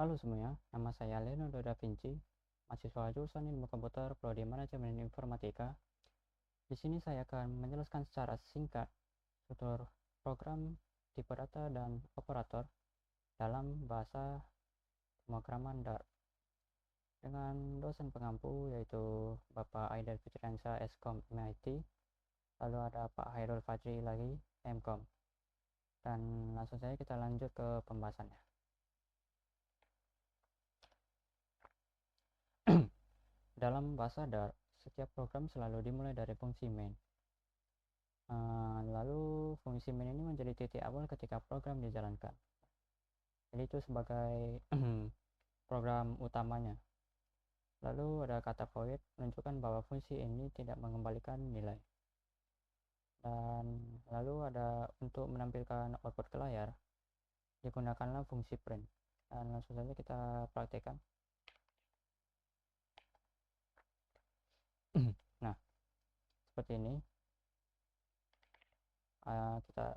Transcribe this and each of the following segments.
Halo semuanya, nama saya Leonardo da Vinci, mahasiswa jurusan Ilmu Komputer, Prodi Manajemen Informatika. Di sini saya akan menjelaskan secara singkat struktur program, tipe data, dan operator dalam bahasa pemrograman Dart dengan dosen pengampu yaitu Bapak Aidar Fitriansyah Skom MIT, lalu ada Pak Hairul Fajri lagi Mkom. Dan langsung saja kita lanjut ke pembahasannya. Dalam bahasa Dart, setiap program selalu dimulai dari fungsi main. Lalu fungsi main ini menjadi titik awal ketika program dijalankan. Jadi itu sebagai program utamanya. Lalu ada kata void menunjukkan bahwa fungsi ini tidak mengembalikan nilai. Dan lalu ada untuk menampilkan output ke layar, digunakanlah fungsi print. Dan langsung saja kita praktekkan. Nah, seperti ini.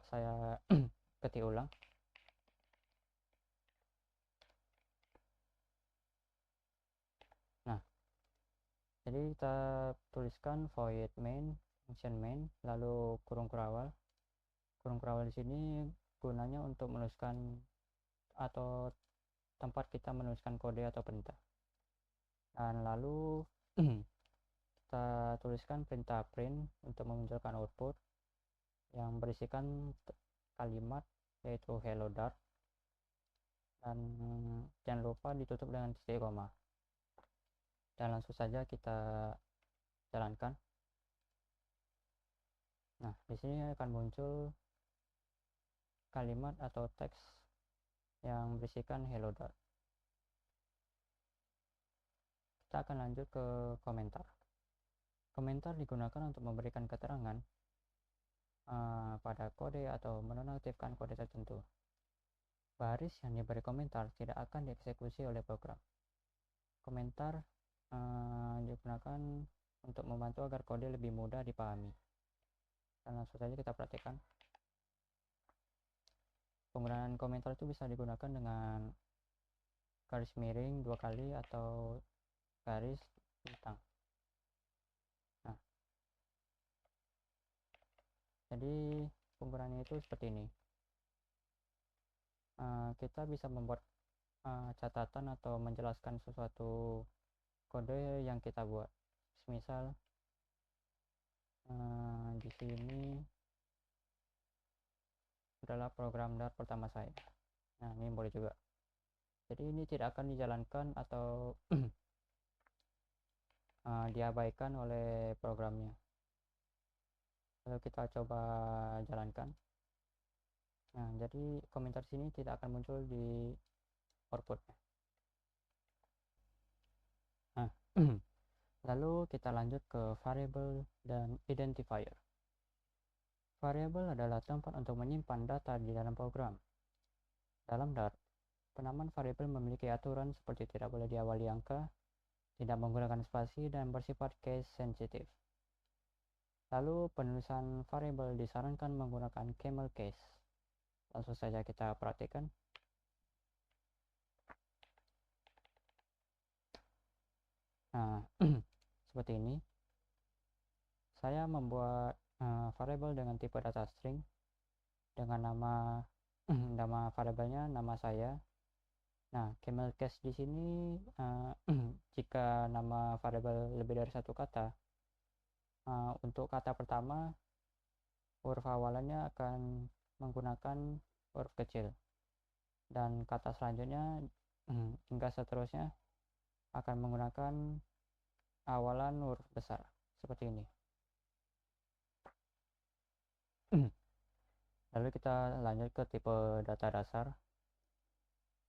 Saya ketik ulang. Nah, jadi kita tuliskan void main, function main, lalu kurung kurawal. Kurung kurawal di sini gunanya untuk menuliskan atau tempat kita menuliskan kode atau perintah. Dan lalu kita tuliskan perintah print untuk memunculkan output yang berisikan kalimat yaitu hello Dart, dan jangan lupa ditutup dengan titik koma. Dan langsung saja kita jalankan. Nah, di sini akan muncul kalimat atau teks yang berisikan hello Dart. Kita akan lanjut ke komentar. Komentar digunakan untuk memberikan keterangan pada kode atau menonaktifkan kode tertentu. Baris yang diberi komentar tidak akan dieksekusi oleh program. Komentar digunakan untuk membantu agar kode lebih mudah dipahami. Dan langsung saja kita praktekkan. Penggunaan komentar itu bisa digunakan dengan garis miring 2 kali atau garis bintang. Nah, jadi penggunaannya itu seperti ini. Kita bisa membuat catatan atau menjelaskan sesuatu kode yang kita buat. Misal di sini adalah program Dart pertama saya. Nah, ini boleh juga. Jadi ini tidak akan dijalankan atau diabaikan oleh programnya. Lalu kita coba jalankan. Nah, jadi komentar sini tidak akan muncul di outputnya. Nah, lalu kita lanjut ke variable dan identifier. Variable adalah tempat untuk menyimpan data di dalam program. Dalam Dart, penamaan variabel memiliki aturan seperti tidak boleh diawali angka, tidak menggunakan spasi, dan bersifat case sensitive. Lalu penulisan variabel disarankan menggunakan camel case. Langsung saja kita perhatikan. Nah, seperti ini. Saya membuat variabel dengan tipe data string dengan nama nama variabelnya nama saya. Nah, camel case di sini jika nama variabel lebih dari satu kata, untuk kata pertama huruf awalannya akan menggunakan huruf kecil, dan kata selanjutnya hingga seterusnya akan menggunakan awalan huruf besar seperti ini. Lalu kita lanjut ke tipe data dasar.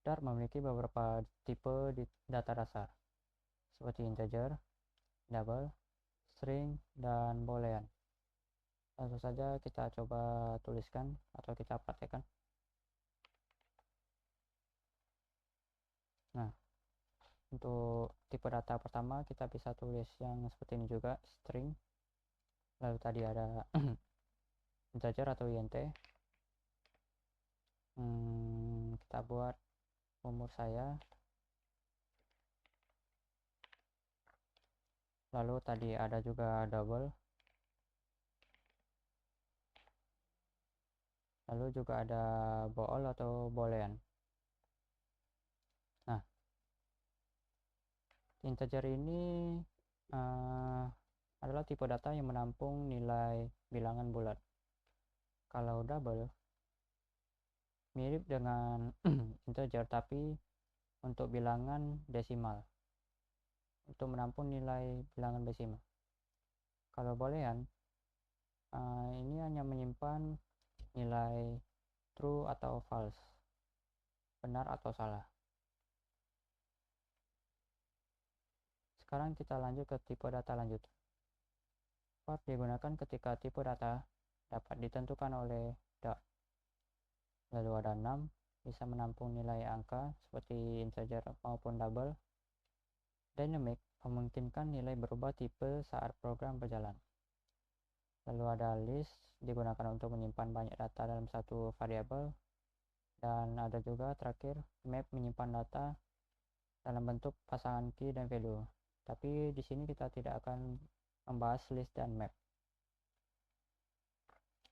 Dart memiliki beberapa tipe data dasar seperti integer, double, string, dan boolean. Langsung saja kita coba tuliskan atau kita praktekkan. Nah, untuk tipe data pertama kita bisa tulis yang seperti ini juga, string. Lalu tadi ada integer atau int. Kita buat umur saya lalu tadi ada juga double, lalu juga ada bool atau boolean. Nah, integer ini adalah tipe data yang menampung nilai bilangan bulat. Kalau double mirip dengan integer tapi untuk bilangan desimal, untuk menampung nilai bilangan desimal. Kalau boolean ini hanya menyimpan nilai true atau false, benar atau salah. Sekarang kita lanjut ke tipe data lanjutan. For digunakan ketika tipe data dapat ditentukan oleh dot. Lalu ada 6, bisa menampung nilai angka seperti integer maupun double. Dynamic memungkinkan nilai berubah tipe saat program berjalan. Lalu ada list, digunakan untuk menyimpan banyak data dalam satu variabel. Dan ada juga terakhir map, menyimpan data dalam bentuk pasangan key dan value. Tapi di sini kita tidak akan membahas list dan map.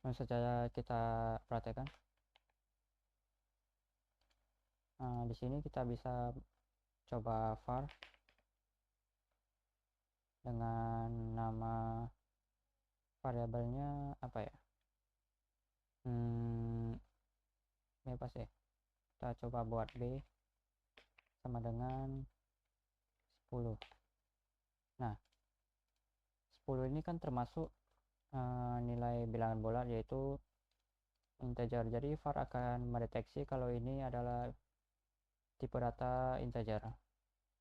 Langsung saja kita perhatikan. Di sini kita bisa coba var dengan nama variabelnya apa ya? Bebas ya. Kita coba buat b sama dengan 10. Nah, 10 ini kan termasuk nilai bilangan bulat yaitu integer. Jadi var akan mendeteksi kalau ini adalah tipe data integer.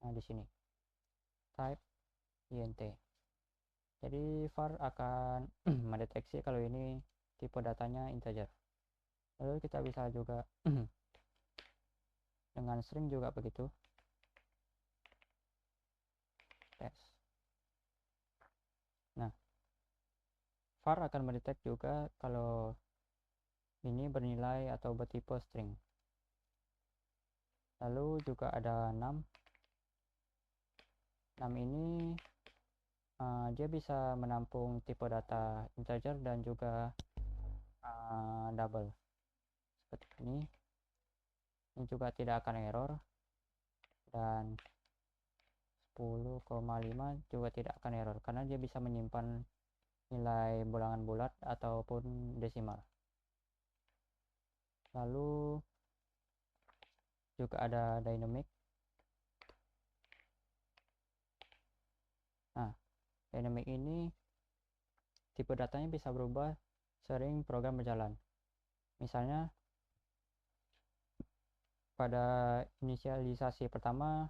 Nah, di sini type int. Jadi var akan mendeteksi kalau ini tipe datanya integer. Lalu kita bisa juga dengan string juga begitu. Test. Nah, var akan mendetek juga kalau ini bernilai atau bertipe string. Lalu juga ada 6. 6 ini dia bisa menampung tipe data integer dan juga double seperti ini. Ini juga tidak akan error, dan 10,5 juga tidak akan error karena dia bisa menyimpan nilai bilangan bulat ataupun desimal. Lalu juga ada dynamic. Nah, dynamic ini tipe datanya bisa berubah sering program berjalan. Misalnya pada inisialisasi pertama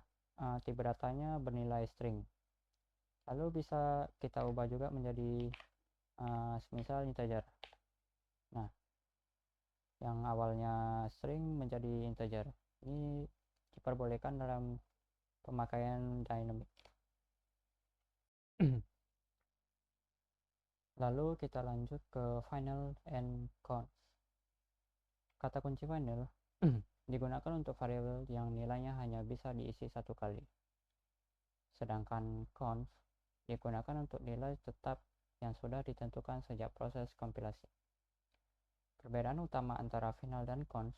tipe datanya bernilai string, lalu bisa kita ubah juga menjadi semisal integer. Nah, yang awalnya string menjadi integer ini diperbolehkan dalam pemakaian dynamic. Lalu kita lanjut ke final and const. Kata kunci final digunakan untuk variabel yang nilainya hanya bisa diisi satu kali. Sedangkan const digunakan untuk nilai tetap yang sudah ditentukan sejak proses kompilasi. Perbedaan utama antara final dan const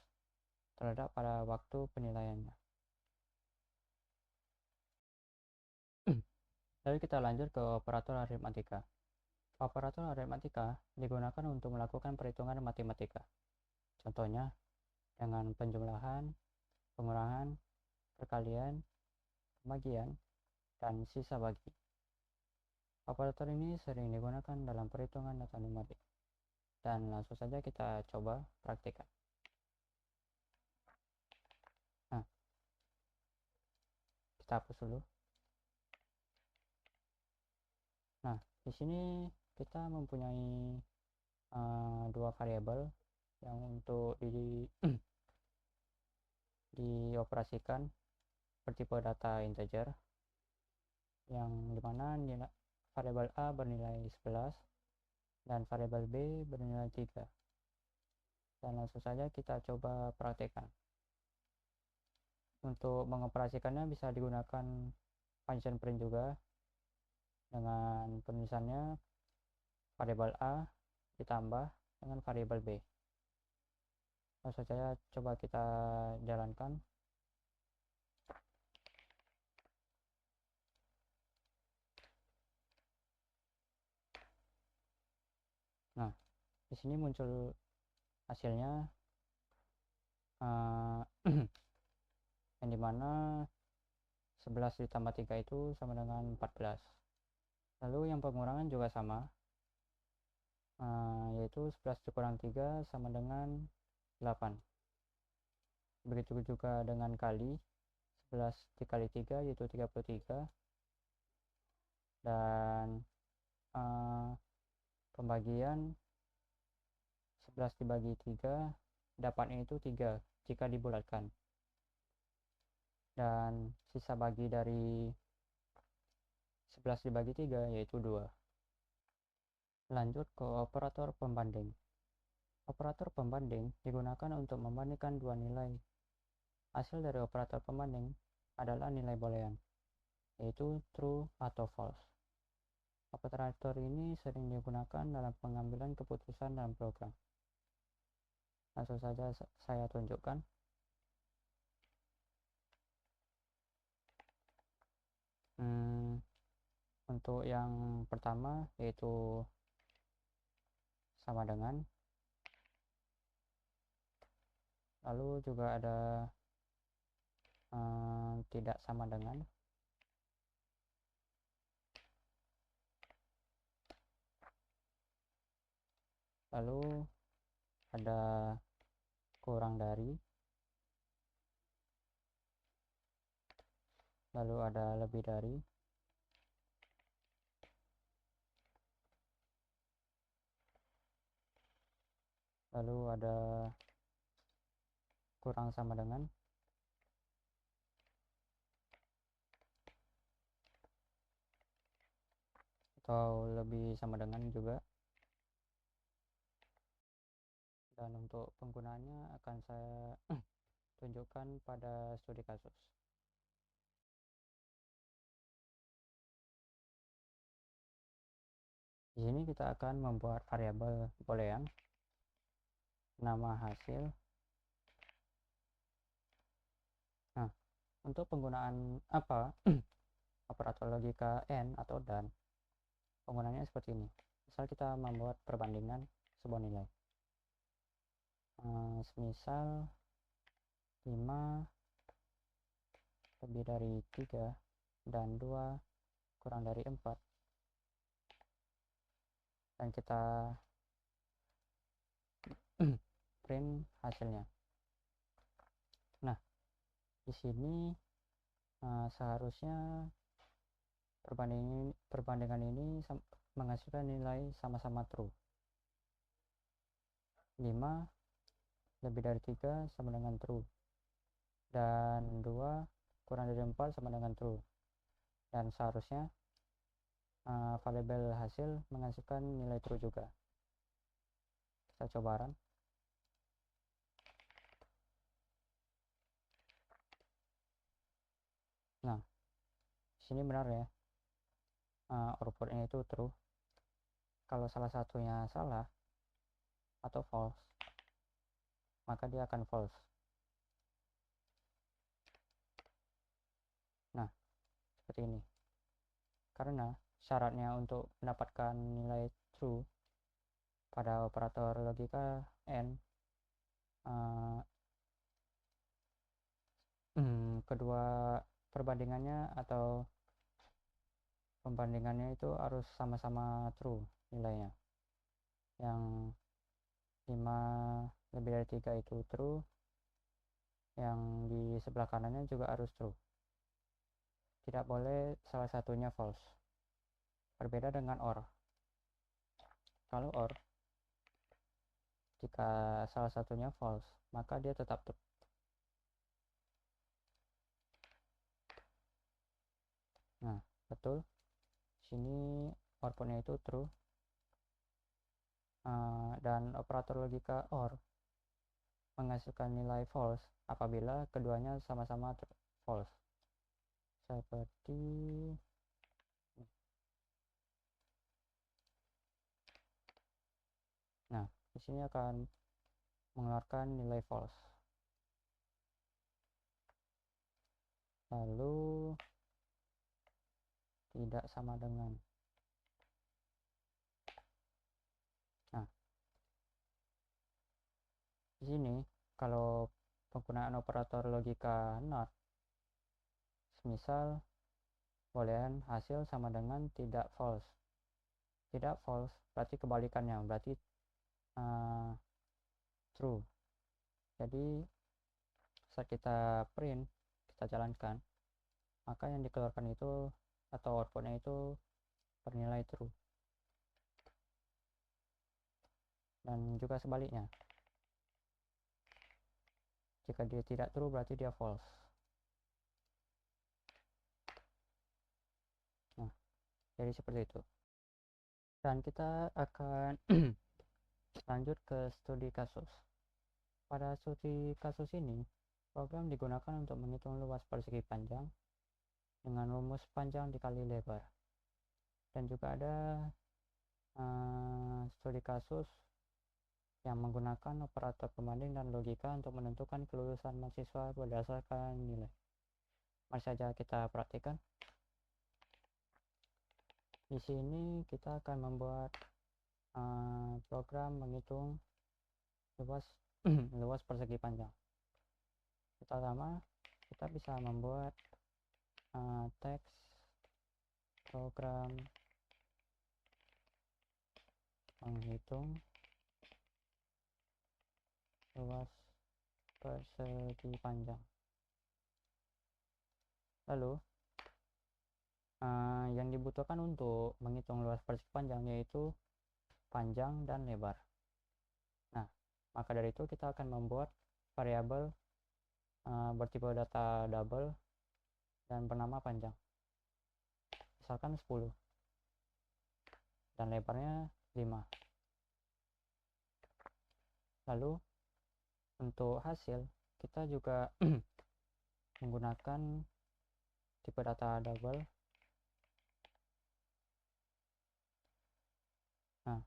terletak pada waktu penilaiannya. Lalu kita lanjut ke operator aritmatika. Operator aritmatika digunakan untuk melakukan perhitungan matematika. Contohnya dengan penjumlahan, pengurangan, perkalian, pembagian, dan sisa bagi. Operator ini sering digunakan dalam perhitungan data numerik. Dan langsung saja kita coba praktikkan. Nah, kita hapus dulu. Nah, di sini kita mempunyai dua variabel yang untuk dioperasikan bertipe data integer, yang dimana variabel A bernilai 11 dan variabel B bernilai 3. Dan langsung saja kita coba praktekkan. Untuk mengoperasikannya bisa digunakan function print juga. dengan penulisannya variabel A ditambah dengan variabel B. Langsung saja coba kita jalankan. Nah, di sini muncul hasilnya yang dimana 11 ditambah 3 itu sama dengan 14. Lalu yang pengurangan juga sama, yaitu 11 dikurang 3 sama dengan 8. Begitu juga dengan kali, 11 dikali 3 yaitu 33. Dan pembagian 11 dibagi 3, dapatnya itu 3 jika dibulatkan. Dan sisa bagi dari 11 dibagi 3 yaitu 2. Lanjut ke operator pembanding. Operator pembanding digunakan untuk membandingkan dua nilai. Hasil dari operator pembanding adalah nilai boolean, yaitu true atau false. Operator ini sering digunakan dalam pengambilan keputusan dalam program. Langsung saja saya tunjukkan. Untuk yang pertama yaitu sama dengan, lalu juga ada tidak sama dengan, lalu ada kurang dari, lalu ada lebih dari, lalu ada kurang sama dengan, atau lebih sama dengan juga. Dan untuk penggunaannya akan saya tunjukkan pada studi kasus. Di sini kita akan membuat variabel boolean, nama hasil. Nah, untuk penggunaan operator logika AND atau DAN, penggunaannya seperti ini. Misal kita membuat perbandingan sebuah nilai, semisal 5 lebih dari 3 dan 2 kurang dari 4, dan kita print hasilnya. Nah, di sini seharusnya perbandingan ini menghasilkan nilai sama-sama true. 5 lebih dari 3 sama dengan true, dan 2 kurang dari 4 sama dengan true. Dan seharusnya variabel hasil menghasilkan nilai true juga. Kita coba run. Nah, sini benar ya, outputnya itu true. Kalau salah satunya salah atau false, maka dia akan false. Nah, seperti ini. Karena syaratnya untuk mendapatkan nilai true pada operator logika AND, kedua perbandingannya atau pembandingannya itu harus sama-sama true nilainya. Yang 5 lebih dari 3 itu true, yang di sebelah kanannya juga harus true. Tidak boleh salah satunya false. Berbeda dengan OR. Kalau OR, jika salah satunya false, maka dia tetap true. Nah, betul. Sini outputnya itu true. Dan operator logika OR menghasilkan nilai false apabila keduanya sama-sama false. Seperti di sini akan mengeluarkan nilai false. Lalu tidak sama dengan. Nah, di sini kalau penggunaan operator logika NOT, misal boolean hasil sama dengan tidak false. Tidak false berarti kebalikannya, berarti true. Jadi saat kita print, kita jalankan, maka yang dikeluarkan itu atau outputnya itu bernilai true. Dan juga sebaliknya, jika dia tidak true berarti dia false. Nah, jadi seperti itu. Dan kita akan lanjut ke studi kasus. Pada studi kasus ini, program digunakan untuk menghitung luas persegi panjang dengan rumus panjang dikali lebar. Dan juga ada studi kasus yang menggunakan operator pembanding dan logika untuk menentukan kelulusan mahasiswa berdasarkan nilai. Mari saja kita praktikkan. Di sini kita akan membuat program menghitung luas persegi panjang. Pertama, kita bisa membuat teks program menghitung luas persegi panjang. Lalu yang dibutuhkan untuk menghitung luas persegi panjang yaitu panjang dan lebar. Nah, maka dari itu kita akan membuat variabel bertipe data double dan bernama panjang, misalkan 10 dan lebarnya 5. Lalu untuk hasil kita juga menggunakan tipe data double. Nah,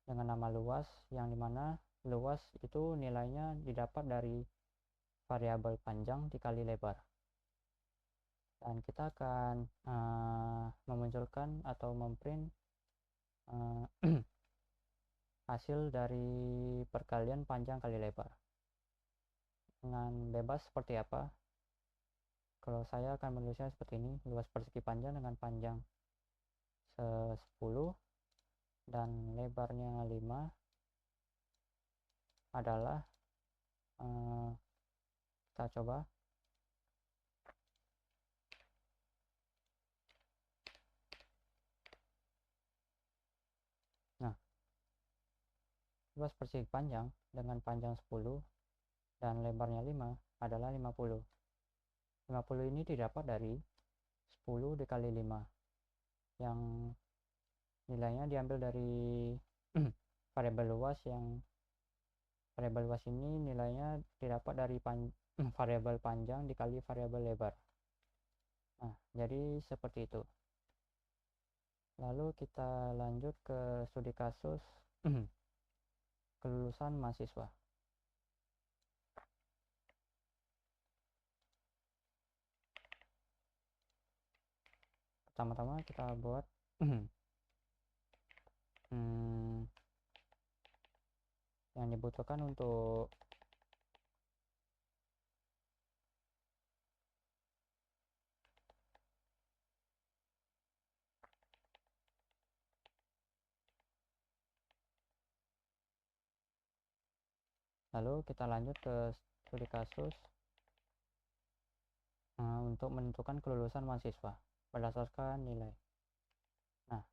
dengan nama luas, yang dimana luas itu nilainya didapat dari variabel panjang dikali lebar. Dan kita akan memunculkan atau memprint hasil dari perkalian panjang kali lebar. Dengan bebas seperti apa? Kalau saya akan menulisnya seperti ini, luas persegi panjang dengan panjang 10 dan lebarnya 5 adalah kita coba. Nah, luas persegi panjang dengan panjang 10 dan lebarnya 5 adalah 50. 50 ini didapat dari 10 dikali 5 yang nilainya diambil dari variabel luas, yang variabel luas ini nilainya didapat dari variabel panjang dikali variabel lebar. Nah, jadi seperti itu. Lalu kita lanjut ke studi kasus kelulusan mahasiswa. Pertama-tama kita buat yang dibutuhkan untuk lalu kita lanjut ke studi kasus untuk menentukan kelulusan mahasiswa berdasarkan nilai. Nah,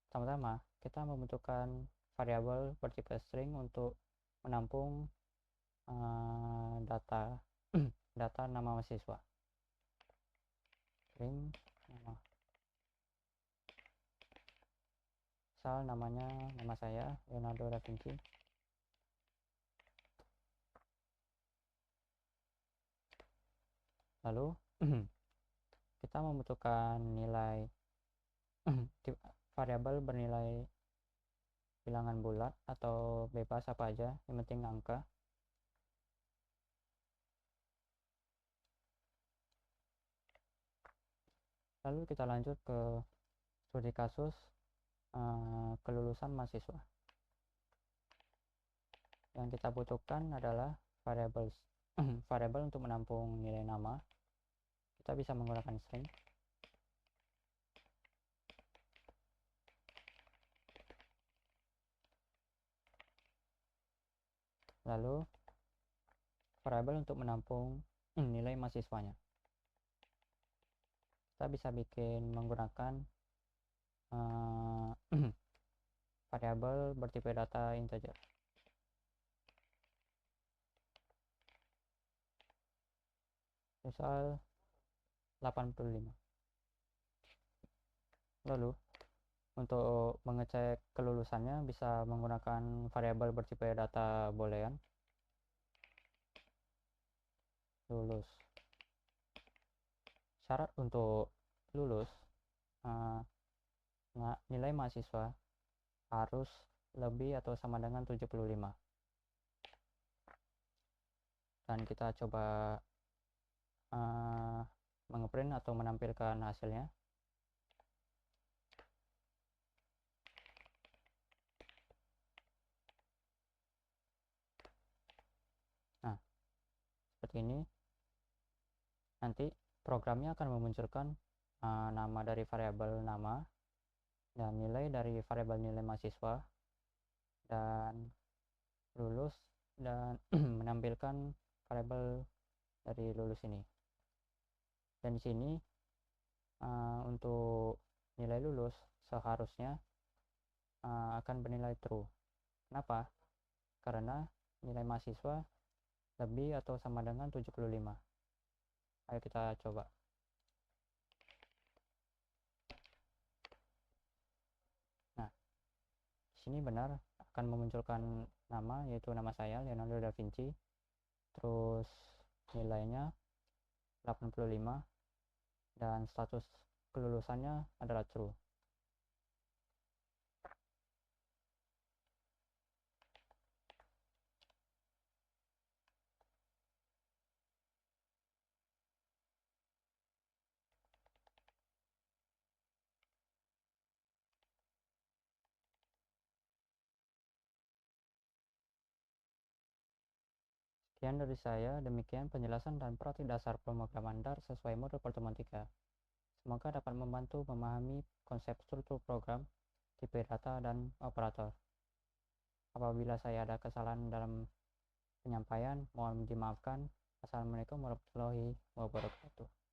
pertama-tama kita membutuhkan variabel bertipe string untuk menampung data nama mahasiswa. String nama, misal namanya nama saya Leonardo da Vinci. Lalu kita membutuhkan nilai variabel bernilai bilangan bulat atau bebas apa aja, yang penting angka. Lalu kita lanjut ke studi kasus kelulusan mahasiswa. Yang kita butuhkan adalah variables variabel untuk menampung nilai nama. Kita bisa menggunakan string. Lalu variabel untuk menampung nilai mahasiswanya. Kita bisa bikin menggunakan variabel bertipe data integer. Misal 85. Lalu untuk mengecek kelulusannya bisa menggunakan variabel bertipe data boolean. Lulus. Syarat untuk lulus, nilai mahasiswa harus lebih atau sama dengan 75. Dan kita coba mengeprint atau menampilkan hasilnya. Nah, seperti ini. Nanti programnya akan memunculkan nama dari variabel nama dan nilai dari variabel nilai mahasiswa dan lulus, dan menampilkan variabel dari lulus ini. Dan di sini untuk nilai lulus seharusnya akan bernilai true. Kenapa? Karena nilai mahasiswa lebih atau sama dengan 75. Ayo kita coba. Nah, di sini benar akan memunculkan nama, yaitu nama saya Leonardo da Vinci. Terus nilainya 85 dan status kelulusannya adalah true. Sekian dari saya, demikian penjelasan dan praktik dasar pemrograman DAR sesuai modul pertemuan 3. Semoga dapat membantu memahami konsep struktur program, tipe data, dan operator. Apabila saya ada kesalahan dalam penyampaian, mohon dimaafkan. Assalamualaikum warahmatullahi wabarakatuh.